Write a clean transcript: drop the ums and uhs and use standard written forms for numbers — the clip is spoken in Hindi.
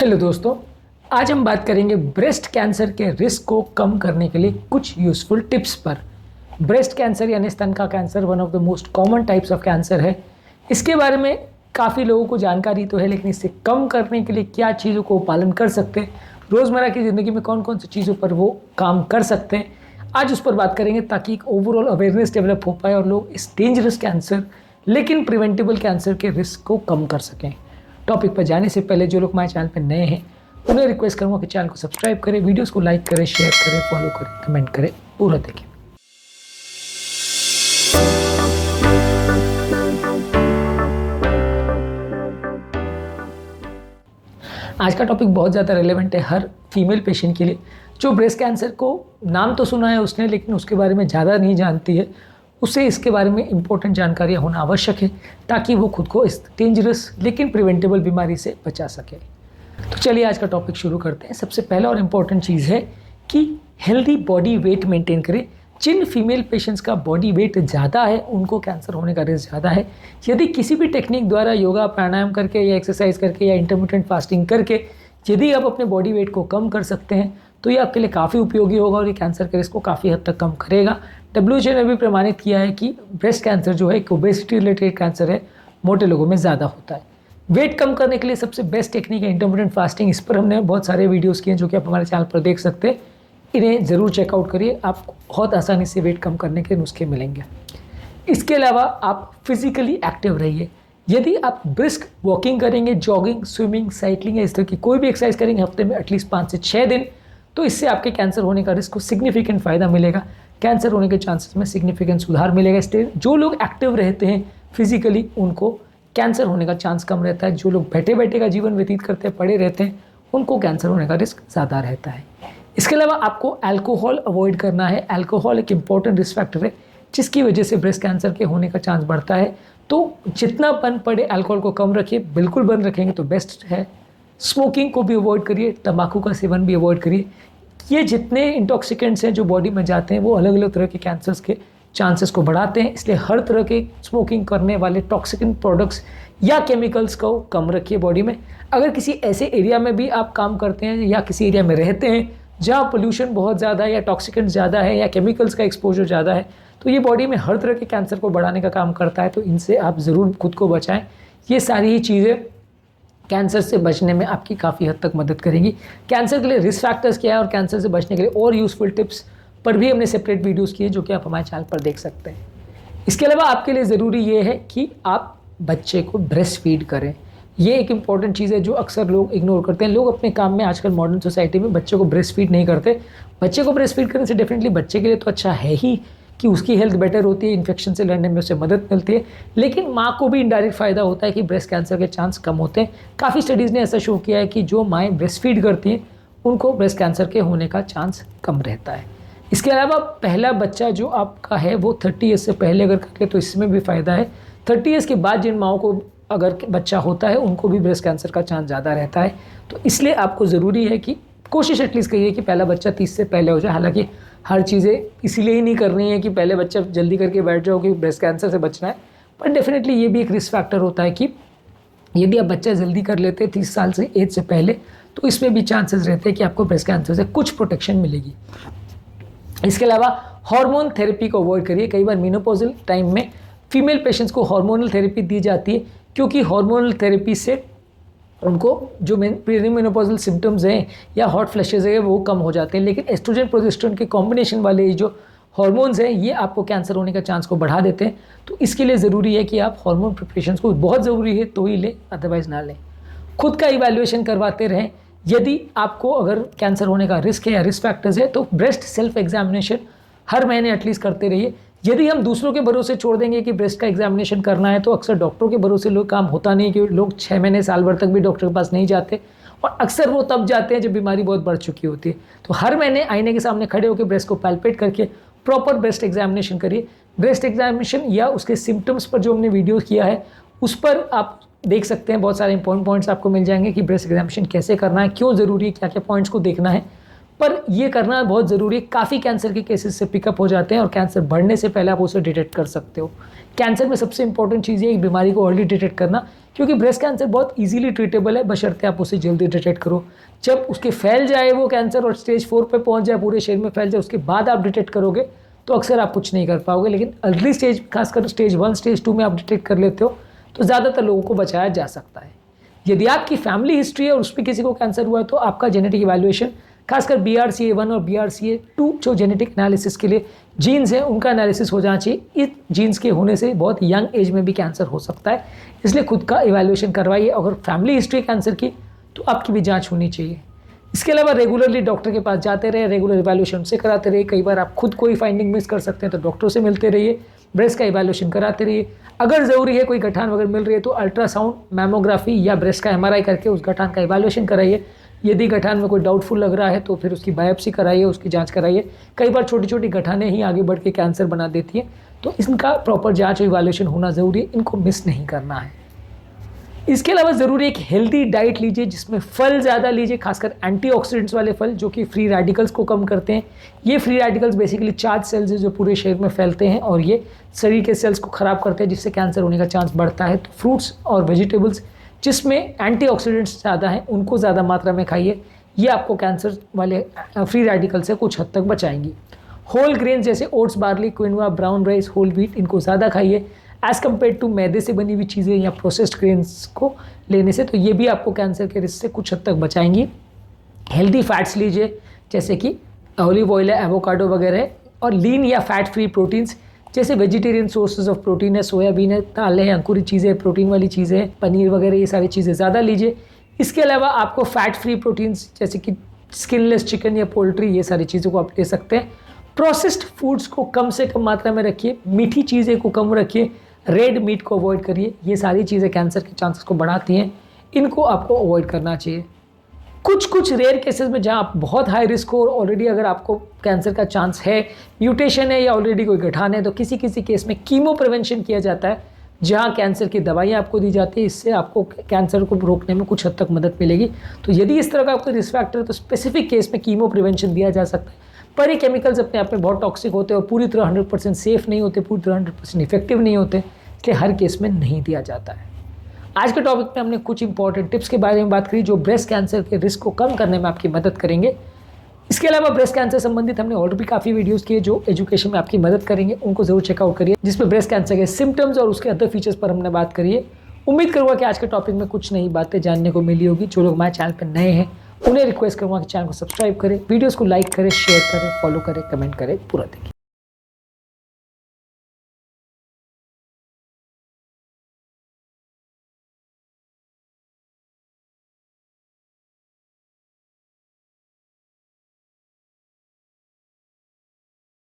हेलो दोस्तों, आज हम बात करेंगे ब्रेस्ट कैंसर के रिस्क को कम करने के लिए कुछ यूज़फुल टिप्स पर। ब्रेस्ट कैंसर यानी स्तन का cancer one of the most common types of cancer है। इसके बारे में काफ़ी लोगों को जानकारी तो है, लेकिन इसे कम करने के लिए क्या चीज़ों को पालन कर सकते हैं, रोज़मर्रा की ज़िंदगी में कौन कौन सी चीज़ों पर वो काम कर सकते हैं, आज उस पर बात करेंगे ताकि एक ओवरऑल अवेयरनेस डेवलप हो पाए और लोग इस डेंजरस कैंसर लेकिन प्रिवेंटेबल कैंसर के रिस्क को कम कर सकें। टॉपिक पर जाने से पहले जो लोग हमारे चैनल पर नए हैं उन्हें रिक्वेस्ट करूँगा कि चैनल को सब्सक्राइब करें, वीडियोस को लाइक करें, शेयर करें, फॉलो करें, कमेंट करें, पूरा देखें। आज का टॉपिक बहुत ज़्यादा रेलेवेंट है हर फीमेल पेशेंट के लिए जो ब्रेस्ट कैंसर को नाम तो सुना है उसने, लेकिन उसके बारे में ज़्यादा नहीं जानती है। उसे इसके बारे में इंपॉर्टेंट जानकारियाँ होना आवश्यक है ताकि वो खुद को इस डेंजरस लेकिन प्रिवेंटेबल बीमारी से बचा सके। तो चलिए आज का टॉपिक शुरू करते हैं। सबसे पहला और इम्पॉर्टेंट चीज़ है कि हेल्दी बॉडी वेट मेंटेन करें। जिन फीमेल पेशेंट्स का बॉडी वेट ज़्यादा है उनको कैंसर होने का रिस्क ज़्यादा है। यदि किसी भी टेक्निक द्वारा योगा प्राणायाम करके या एक्सरसाइज करके या इंटरमिटेंट फास्टिंग करके यदि आप अपने बॉडी वेट को कम कर सकते हैं तो ये आपके लिए काफ़ी उपयोगी होगा और ये कैंसर के रिस्क को काफ़ी हद तक कम करेगा। WHO ने भी प्रमाणित किया है कि ब्रेस्ट कैंसर जो है एक ओबेसिटी रिलेटेड कैंसर है, मोटे लोगों में ज़्यादा होता है। वेट कम करने के लिए सबसे बेस्ट टेक्निक है इंटरमिटेंट फास्टिंग। इस पर हमने बहुत सारे वीडियोस किए हैं जो कि आप हमारे चैनल पर देख सकते हैं। इन्हें ज़रूर चेकआउट करिए, आपको बहुत आसानी से वेट कम करने के नुस्खे मिलेंगे। इसके अलावा आप फिजिकली एक्टिव रहिए। यदि आप ब्रिस्क वॉकिंग करेंगे, जॉगिंग, स्विमिंग, साइकिलिंग या इस तरह की कोई भी एक्सरसाइज करेंगे हफ्ते में एटलीस्ट 5 से 6 दिन, तो इससे आपके कैंसर होने का रिस्क को सिग्निफिकेंट फ़ायदा मिलेगा। कैंसर होने के चांसेस में सिग्निफिकेंट सुधार मिलेगा। इसलिए जो लोग एक्टिव रहते हैं फिजिकली उनको कैंसर होने का चांस कम रहता है। जो लोग बैठे बैठे का जीवन व्यतीत करते हैं, पड़े रहते हैं, उनको कैंसर होने का रिस्क ज़्यादा रहता है। इसके अलावा आपको अल्कोहल अवॉइड करना है। अल्कोहल एक इम्पॉर्टेंट रिस्क फैक्टर है जिसकी वजह से ब्रेस्ट कैंसर के होने का चांस बढ़ता है। तो जितना बन पड़े अल्कोहल को कम रखिए, बिल्कुल बंद रखेंगे तो बेस्ट है। स्मोकिंग को भी अवॉइड करिए, तंबाकू का सेवन भी अवॉइड करिए। ये जितने इंटॉक्सिकेंट्स हैं जो बॉडी में जाते हैं वो अलग अलग तरह के कैंसर्स के चांसेस को बढ़ाते हैं। इसलिए हर तरह के स्मोकिंग करने वाले टॉक्सिक प्रोडक्ट्स या केमिकल्स को कम रखिए बॉडी में। अगर किसी ऐसे एरिया में भी आप काम करते हैं या किसी एरिया में रहते हैं जहाँ पोल्यूशन बहुत ज़्यादा है या टॉक्सिकेंट्स ज़्यादा है या केमिकल्स का एक्सपोजर ज़्यादा है, तो ये बॉडी में हर तरह के कैंसर को बढ़ाने का काम करता है। तो इनसे आप ज़रूर खुद को बचाएँ। ये सारी ही चीज़ें कैंसर से बचने में आपकी काफ़ी हद तक मदद करेंगी। कैंसर के लिए रिस्क फैक्टर्स क्या है और कैंसर से बचने के लिए और यूज़फुल टिप्स पर भी हमने सेपरेट वीडियोस किए जो कि आप हमारे चैनल पर देख सकते हैं। इसके अलावा आपके लिए ज़रूरी ये है कि आप बच्चे को ब्रेस्ट फीड करें। ये एक इम्पॉर्टेंट चीज़ है जो अक्सर लोग इग्नोर करते हैं। लोग अपने काम में आजकल मॉडर्न सोसाइटी में बच्चे को ब्रेस्ट फीड नहीं करते। बच्चे को ब्रेस्ट फीड करने से डेफिनेटली बच्चे के लिए तो अच्छा है ही कि उसकी हेल्थ बेटर होती है, इन्फेक्शन से लड़ने में उससे मदद मिलती है, लेकिन माँ को भी इनडायरेक्ट फ़ायदा होता है कि ब्रेस्ट कैंसर के चांस कम होते हैं। काफ़ी स्टडीज़ ने ऐसा शो किया है कि जो माएँ ब्रेस्ट फीड करती हैं उनको ब्रेस्ट कैंसर के होने का चांस कम रहता है। इसके अलावा पहला बच्चा जो आपका है वो 30 ईयर्स से पहले अगर कर ले तो इसमें भी फ़ायदा है। 30 ईयर्स के बाद जिन माओं को अगर बच्चा होता है उनको भी ब्रेस्ट कैंसर का चांस ज़्यादा रहता है। तो इसलिए आपको ज़रूरी है कि कोशिश एटलीस्ट करिए कि पहला बच्चा 30 से पहले हो जाए। हालांकि हर चीज़ें इसीलिए ही नहीं करनी है कि पहले बच्चा जल्दी करके बैठ जाओ कि ब्रेस्ट कैंसर से बचना है, पर डेफिनेटली ये भी एक रिस्क फैक्टर होता है कि यदि आप बच्चा जल्दी कर लेते हैं 30 साल से एज से पहले तो इसमें भी चांसेस रहते हैं कि आपको ब्रेस्ट कैंसर से कुछ प्रोटेक्शन मिलेगी। इसके अलावा हार्मोन थेरेपी को अवॉइड करिए। कई बार मेनोपॉजल टाइम में फीमेल पेशेंट्स को हार्मोनल थेरेपी दी जाती है क्योंकि हार्मोनल थेरेपी से उनको जो पेरीमेनोपॉजल सिम्टम्स हैं या हॉट फ्लैशेस है वो कम हो जाते हैं। लेकिन एस्ट्रोजन प्रोजेस्टेरोन के कॉम्बिनेशन वाले जो हार्मोन्स हैं ये आपको कैंसर होने का चांस को बढ़ा देते हैं। तो इसके लिए ज़रूरी है कि आप हार्मोन प्रिपरेशंस को, बहुत ज़रूरी है तो ही लें, अदरवाइज़ ना लें। खुद का इवैल्यूएशन करवाते रहें। यदि आपको अगर कैंसर होने का रिस्क है या रिस्क फैक्टर्स है तो ब्रेस्ट सेल्फ एग्जामिनेशन हर महीने एटलीस्ट करते रहिए। यदि हम दूसरों के भरोसे छोड़ देंगे कि ब्रेस्ट का एग्जामिनेशन करना है तो अक्सर डॉक्टरों के भरोसे लोग काम होता नहीं, कि लोग 6 महीने साल भर तक भी डॉक्टर के पास नहीं जाते और अक्सर वो तब जाते हैं जब बीमारी बहुत बढ़ चुकी होती है। तो हर महीने आईने के सामने खड़े होकर ब्रेस्ट को पैल्पेट करके प्रॉपर ब्रेस्ट एग्जामिनेशन करिए। ब्रेस्ट एग्जामिनेशन या उसके सिम्टम्स पर जो हमने वीडियो किया है उस पर आप देख सकते हैं। बहुत सारे इंपॉर्टेंट पॉइंट्स आपको मिल जाएंगे कि ब्रेस्ट एग्जामिनेशन कैसे करना है, क्यों ज़रूरी है, क्या क्या पॉइंट्स को देखना है। पर ये करना बहुत ज़रूरी है। काफ़ी कैंसर के केसेस से पिकअप हो जाते हैं और कैंसर बढ़ने से पहले आप उसे डिटेक्ट कर सकते हो। कैंसर में सबसे इंपॉर्टेंट चीज़ है एक बीमारी को अर्ली डिटेक्ट करना, क्योंकि ब्रेस्ट कैंसर बहुत इजीली ट्रीटेबल है, बशर्ते आप उसे जल्दी डिटेक्ट करो। जब उसके फैल जाए वो कैंसर और स्टेज 4 पे पहुंच जाए, पूरे शरीर में फैल जाए, उसके बाद आप डिटेक्ट करोगे तो अक्सर आप कुछ नहीं कर पाओगे। लेकिन अर्ली स्टेज, खासकर स्टेज 1 स्टेज 2 में आप डिटेक्ट कर लेते हो तो ज़्यादातर लोगों को बचाया जा सकता है। यदि आपकी फैमिली हिस्ट्री है और उसमें किसी को कैंसर हुआ है तो आपका जेनेटिक इवैल्यूएशन, खासकर BRCA1 और BRCA2 जो जेनेटिक एनालिसिस के लिए जीन्स हैं उनका एनालिसिस हो जाना चाहिए। इस जीन्स के होने से बहुत यंग एज में भी कैंसर हो सकता है, इसलिए खुद का इवैल्यूएशन करवाइए। अगर फैमिली हिस्ट्री कैंसर की तो आपकी भी जांच होनी चाहिए। इसके अलावा रेगुलरली डॉक्टर के पास जाते रहे, रेगुलर इवैल्यूएशन से कराते रहिए। कई बार आप खुद कोई फाइंडिंग मिस कर सकते हैं तो डॉक्टर से मिलते रहिए, ब्रेस्ट का इवैल्यूएशन कराते रहिए। अगर ज़रूरी है कोई गठान वगैरह मिल रही है तो अल्ट्रासाउंड, मैमोग्राफी या ब्रेस्ट का MRI करके उस गठान का इवैल्यूएशन कराइए। यदि गठान में कोई डाउटफुल लग रहा है तो फिर उसकी बायोप्सी कराइए, उसकी जांच कराइए। कई बार छोटी छोटी गठानें ही आगे बढ़ के कैंसर बना देती हैं, तो इनका प्रॉपर जांच और इवैल्यूएशन होना ज़रूरी है, इनको मिस नहीं करना है। इसके अलावा ज़रूरी एक हेल्दी डाइट लीजिए जिसमें फल ज़्यादा लीजिए, खासकर एंटीऑक्सीडेंट्स वाले फल जो कि फ्री रेडिकल्स को कम करते हैं। ये free radicals basically charge cells है जो पूरे शरीर में फैलते हैं और ये शरीर के सेल्स को ख़राब करते हैं, जिससे कैंसर होने का चांस बढ़ता है। तो फ्रूट्स और वेजिटेबल्स जिसमें एंटीऑक्सीडेंट्स ज़्यादा हैं उनको ज़्यादा मात्रा में खाइए, ये आपको कैंसर वाले फ्री रेडिकल से कुछ हद तक बचाएंगी। होल ग्रेन जैसे oats, barley, quinoa, brown rice, whole wheat, इनको ज़्यादा खाइए एज़ कम्पेयर टू मैदे से बनी हुई चीज़ें या प्रोसेस्ड ग्रेन्स को लेने से, तो ये भी आपको कैंसर के रिस्क से कुछ हद तक बचाएंगी। हेल्दी फैट्स लीजिए जैसे कि ऑलिव ऑयल है, एवोकाडो वगैरह है, और लीन या फैट फ्री प्रोटीन्स जैसे वेजिटेरियन सोर्सेज ऑफ प्रोटीन है, सोयाबीन है, दालें हैं, अंकुरित चीज़ें, प्रोटीन वाली चीज़ें हैं, पनीर वगैरह, ये सारी चीज़ें ज़्यादा लीजिए। इसके अलावा आपको फैट फ्री प्रोटीन्स जैसे कि स्किनलेस चिकन या पोल्ट्री, ये सारी चीज़ों को आप ले सकते हैं। प्रोसेस्ड फूड्स को कम से कम मात्रा में रखिए, मीठी चीज़ें को कम रखिए, रेड मीट को अवॉइड करिए। ये सारी चीज़ें कैंसर के चांसेस को बढ़ाती हैं, इनको आपको अवॉइड करना चाहिए। कुछ रेयर केसेस में जहाँ आप बहुत हाई रिस्क हो और ऑलरेडी अगर आपको कैंसर का चांस है, म्यूटेशन है या ऑलरेडी कोई गठान है, तो किसी केस में कीमो प्रिवेंशन किया जाता है, जहाँ कैंसर की दवाइयाँ आपको दी जाती है। इससे आपको कैंसर को रोकने में कुछ हद तक मदद मिलेगी। तो यदि इस तरह का आपको रिस्क फैक्टर है तो स्पेसिफिक केस में कीमो प्रिवेंशन दिया जा सकता है। पर ये केमिकल्स अपने आप में बहुत टॉक्सिक होते हैं और पूरी तरह 100% सेफ नहीं होते, पूरी तरह 100% इफेक्टिव नहीं होते, इसलिए हर केस में नहीं दिया जाता है। आज के टॉपिक में हमने कुछ इंपॉर्टेंट टिप्स के बारे में बात करी जो ब्रेस्ट कैंसर के रिस्क को कम करने में आपकी मदद करेंगे। इसके अलावा ब्रेस्ट कैंसर संबंधित हमने और भी काफ़ी वीडियोस किए जो एजुकेशन में आपकी मदद करेंगे, उनको जरूर चेकआउट करिए, जिसमें ब्रेस्ट कैंसर के सिम्टम्स और उसके अदर फीचर्स पर हमने बात करी है। उम्मीद करूँगा कि आज के टॉपिक में कुछ नई बातें जानने को मिली होगी। जो लोग हमारे चैनल पर नए हैं उन्हें रिक्वेस्ट करूँगा कि चैनल को सब्सक्राइब करें, वीडियोज़ को लाइक करें, शेयर करें, फॉलो करें, कमेंट करें, पूरा देखें।